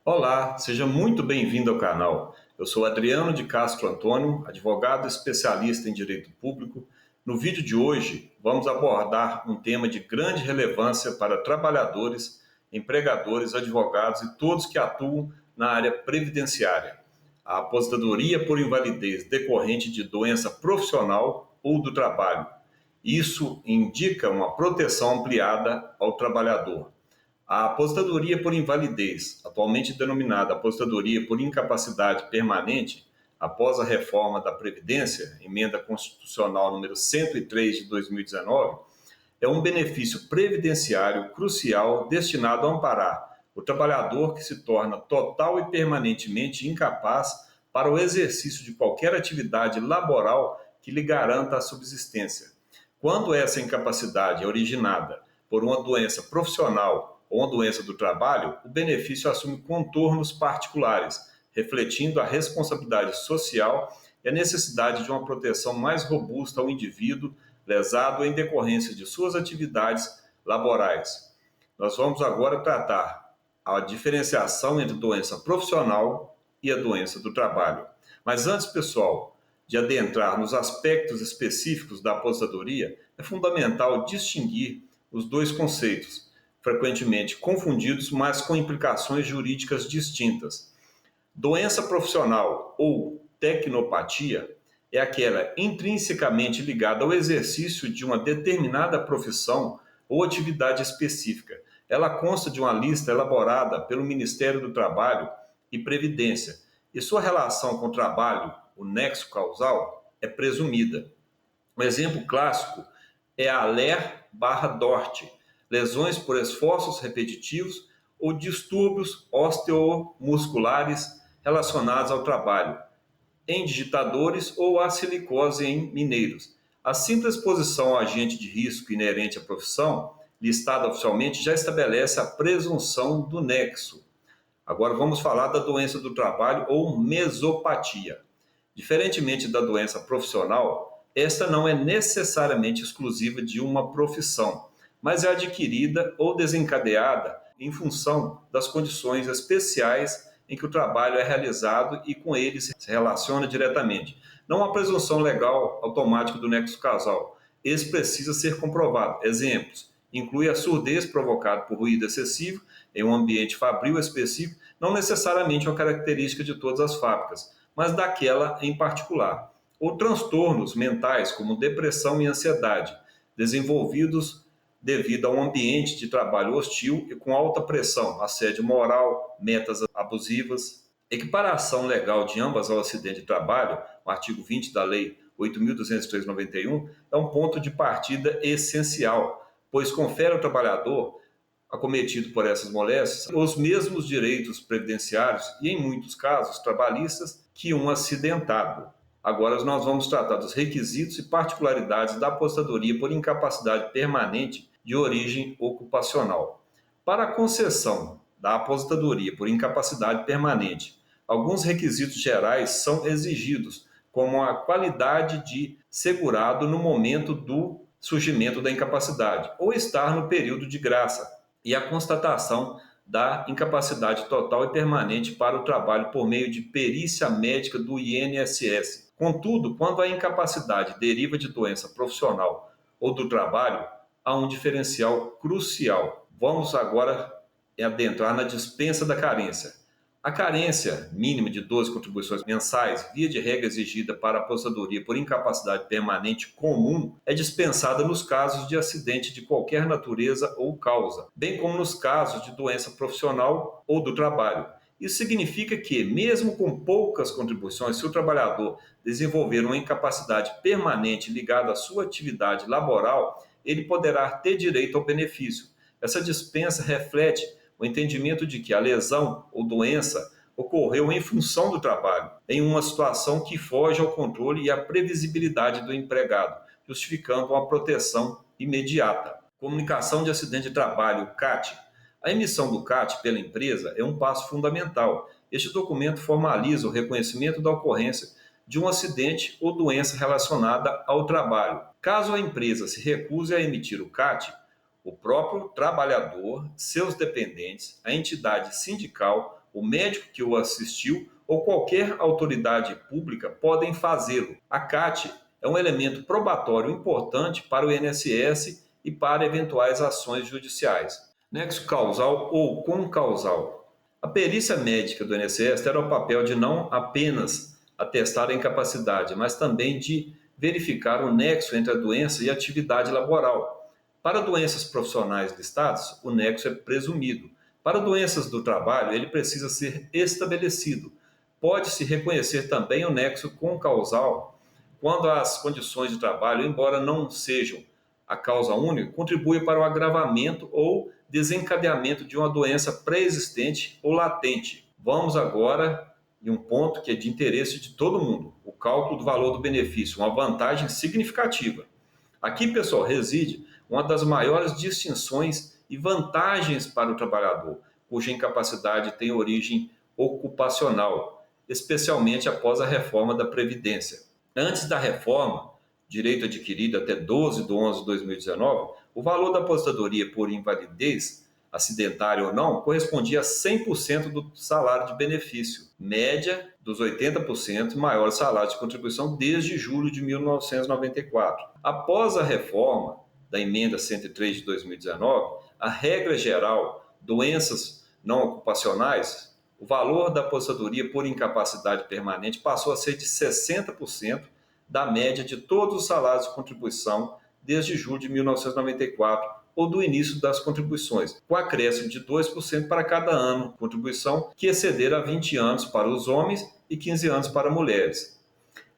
Olá, seja muito bem-vindo ao canal. Eu sou Adriano de Castro Antônio, advogado especialista em direito público. No vídeo de hoje, vamos abordar um tema de grande relevância para trabalhadores, empregadores, advogados e todos que atuam na área previdenciária: a aposentadoria por invalidez decorrente de doença profissional ou do trabalho. Isso indica uma proteção ampliada ao trabalhador. A aposentadoria por invalidez, atualmente denominada aposentadoria por incapacidade permanente, após a reforma da Previdência, emenda constitucional número 103 de 2019, é um benefício previdenciário crucial destinado a amparar o trabalhador que se torna total e permanentemente incapaz para o exercício de qualquer atividade laboral que lhe garanta a subsistência. Quando essa incapacidade é originada por uma doença profissional ou uma doença do trabalho, o benefício assume contornos particulares, refletindo a responsabilidade social e a necessidade de uma proteção mais robusta ao indivíduo lesado em decorrência de suas atividades laborais. Nós vamos agora tratar a diferenciação entre doença profissional e a doença do trabalho. Mas antes, pessoal, de adentrar nos aspectos específicos da aposentadoria, é fundamental distinguir os dois conceitos, frequentemente confundidos, mas com implicações jurídicas distintas. Doença profissional ou tecnopatia é aquela intrinsecamente ligada ao exercício de uma determinada profissão ou atividade específica. Ela consta de uma lista elaborada pelo Ministério do Trabalho e Previdência, e sua relação com o trabalho, o nexo causal, é presumida. Um exemplo clássico é a LER/DORT, lesões por esforços repetitivos ou distúrbios osteomusculares relacionados ao trabalho, em digitadores ou a silicose em mineiros. A simples exposição ao agente de risco inerente à profissão, listada oficialmente, já estabelece a presunção do nexo. Agora vamos falar da doença do trabalho ou mesopatia. Diferentemente da doença profissional, esta não é necessariamente exclusiva de uma profissão, mas é adquirida ou desencadeada em função das condições especiais em que o trabalho é realizado e com ele se relaciona diretamente. Não há presunção legal automática do nexo causal. Esse precisa ser comprovado. Exemplos: inclui a surdez provocada por ruído excessivo em um ambiente fabril específico, não necessariamente uma característica de todas as fábricas, mas daquela em particular. Ou transtornos mentais, como depressão e ansiedade, desenvolvidos devido a um ambiente de trabalho hostil e com alta pressão, assédio moral, metas abusivas. Equiparação legal de ambas ao acidente de trabalho, o artigo 20 da Lei 8.203/91, é um ponto de partida essencial, pois confere ao trabalhador acometido por essas moléstias os mesmos direitos previdenciários e, em muitos casos, trabalhistas que um acidentado. Agora nós vamos tratar dos requisitos e particularidades da aposentadoria por incapacidade permanente de origem ocupacional. Para a concessão da aposentadoria por incapacidade permanente, alguns requisitos gerais são exigidos, como a qualidade de segurado no momento do surgimento da incapacidade, ou estar no período de graça, e a constatação da incapacidade total e permanente para o trabalho por meio de perícia médica do INSS. Contudo, quando a incapacidade deriva de doença profissional ou do trabalho, há um diferencial crucial. Vamos agora adentrar na dispensa da carência. A carência mínima de 12 contribuições mensais, via de regra exigida para a aposentadoria por incapacidade permanente comum, é dispensada nos casos de acidente de qualquer natureza ou causa, bem como nos casos de doença profissional ou do trabalho. Isso significa que, mesmo com poucas contribuições, se o trabalhador desenvolver uma incapacidade permanente ligada à sua atividade laboral, ele poderá ter direito ao benefício. Essa dispensa reflete o entendimento de que a lesão ou doença ocorreu em função do trabalho, em uma situação que foge ao controle e à previsibilidade do empregado, justificando uma proteção imediata. Comunicação de acidente de trabalho, CAT. A emissão do CAT pela empresa é um passo fundamental. Este documento formaliza o reconhecimento da ocorrência de um acidente ou doença relacionada ao trabalho. Caso a empresa se recuse a emitir o CAT, o próprio trabalhador, seus dependentes, a entidade sindical o médico que o assistiu ou qualquer autoridade pública podem fazê-lo. A CAT é um elemento probatório importante para o INSS e para eventuais ações judiciais. Nexo causal ou concausal. A perícia médica do INSS terá o papel de não apenas atestar a incapacidade, mas também de verificar o nexo entre a doença e a atividade laboral. Para doenças profissionais listadas, o nexo é presumido. Para doenças do trabalho, ele precisa ser estabelecido. Pode-se reconhecer também o nexo concausal quando as condições de trabalho, embora não sejam a causa única, contribuem para o agravamento ou desencadeamento de uma doença pré-existente ou latente. Vamos agora em um ponto que é de interesse de todo mundo: o cálculo do valor do benefício, uma vantagem significativa. Aqui, pessoal, reside uma das maiores distinções e vantagens para o trabalhador, cuja incapacidade tem origem ocupacional, especialmente após a reforma da Previdência. Antes da reforma, direito adquirido até 12 de 11 de 2019, o valor da aposentadoria por invalidez, acidentária ou não, correspondia a 100% do salário de benefício, média dos 80% maior salário de contribuição desde julho de 1994. Após a reforma da emenda 103 de 2019, a regra geral, doenças não ocupacionais, o valor da aposentadoria por incapacidade permanente passou a ser de 60% da média de todos os salários de contribuição desde julho de 1994 ou do início das contribuições, com acréscimo de 2% para cada ano de contribuição que exceder a 20 anos para os homens e 15 anos para mulheres.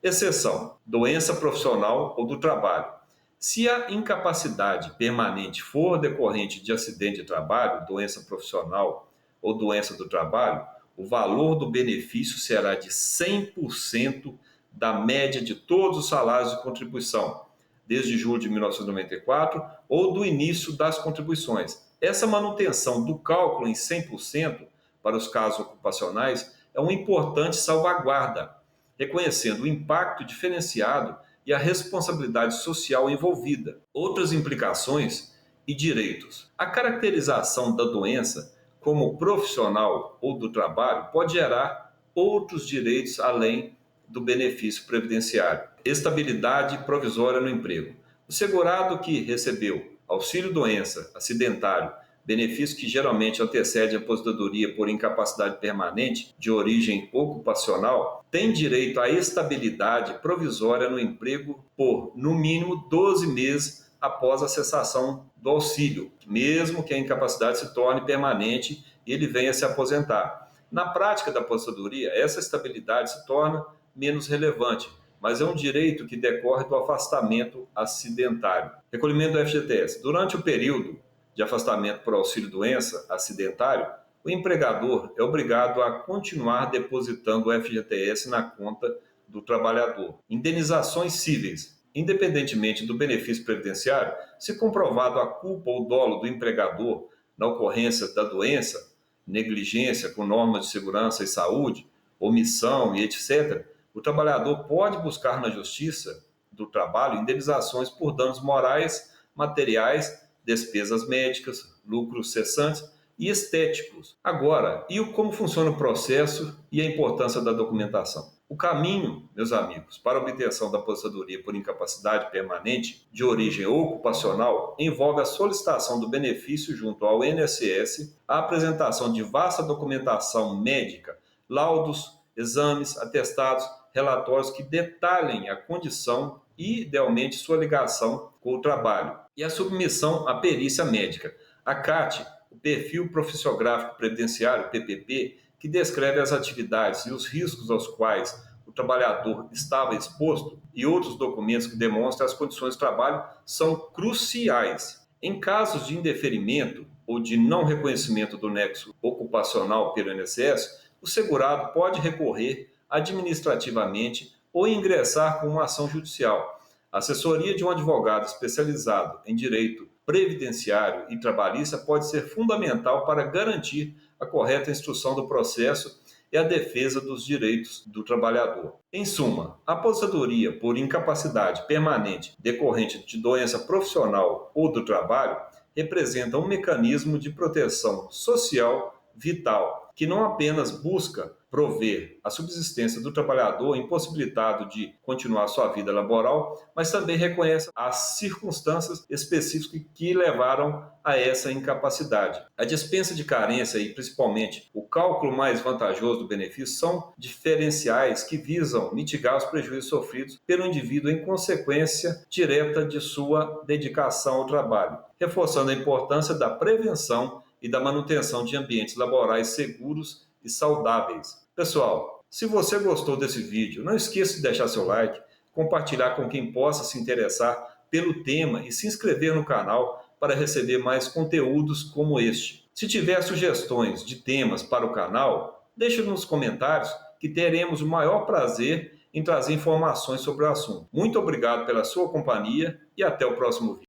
Exceção: doença profissional ou do trabalho. Se a incapacidade permanente for decorrente de acidente de trabalho, doença profissional ou doença do trabalho, o valor do benefício será de 100% da média de todos os salários de contribuição, desde julho de 1994 ou do início das contribuições. Essa manutenção do cálculo em 100% para os casos ocupacionais é uma importante salvaguarda, reconhecendo o impacto diferenciado e a responsabilidade social envolvida. Outras implicações e direitos. A caracterização da doença como profissional ou do trabalho pode gerar outros direitos além do benefício previdenciário. Estabilidade provisória no emprego. O segurado que recebeu auxílio-doença, acidentário, benefício que geralmente antecede a aposentadoria por incapacidade permanente de origem ocupacional, tem direito à estabilidade provisória no emprego por, no mínimo, 12 meses após a cessação do auxílio, mesmo que a incapacidade se torne permanente e ele venha se aposentar. Na prática da aposentadoria, essa estabilidade se torna menos relevante, mas é um direito que decorre do afastamento acidentário. Recolhimento do FGTS. Durante o período de afastamento por auxílio-doença acidentário, o empregador é obrigado a continuar depositando o FGTS na conta do trabalhador. Indenizações cíveis. Independentemente do benefício previdenciário, se comprovado a culpa ou dolo do empregador na ocorrência da doença, negligência com normas de segurança e saúde, omissão e etc., o trabalhador pode buscar na Justiça do Trabalho indenizações por danos morais, materiais, despesas médicas, lucros cessantes e estéticos. Agora, como funciona o processo e a importância da documentação? O caminho, meus amigos, para a obtenção da aposentadoria por incapacidade permanente de origem ocupacional envolve a solicitação do benefício junto ao INSS, a apresentação de vasta documentação médica, laudos, exames, atestados, relatórios que detalhem a condição e, idealmente, sua ligação com o trabalho, e a submissão à perícia médica. A CAT, o Perfil Profissiográfico Previdenciário, PPP, que descreve as atividades e os riscos aos quais o trabalhador estava exposto, e outros documentos que demonstram as condições de trabalho, são cruciais. Em casos de indeferimento ou de não reconhecimento do nexo ocupacional pelo INSS, o segurado pode recorrer administrativamente ou ingressar com uma ação judicial. A assessoria de um advogado especializado em direito previdenciário e trabalhista pode ser fundamental para garantir a correta instrução do processo e a defesa dos direitos do trabalhador. Em suma, a aposentadoria por incapacidade permanente decorrente de doença profissional ou do trabalho representa um mecanismo de proteção social vital que não apenas busca prover a subsistência do trabalhador impossibilitado de continuar sua vida laboral, mas também reconhece as circunstâncias específicas que levaram a essa incapacidade. A dispensa de carência e, principalmente, o cálculo mais vantajoso do benefício são diferenciais que visam mitigar os prejuízos sofridos pelo indivíduo em consequência direta de sua dedicação ao trabalho, reforçando a importância da prevenção e da manutenção de ambientes laborais seguros e saudáveis. Pessoal, se você gostou desse vídeo, não esqueça de deixar seu like, compartilhar com quem possa se interessar pelo tema e se inscrever no canal para receber mais conteúdos como este. Se tiver sugestões de temas para o canal, deixe nos comentários que teremos o maior prazer em trazer informações sobre o assunto. Muito obrigado pela sua companhia e até o próximo vídeo.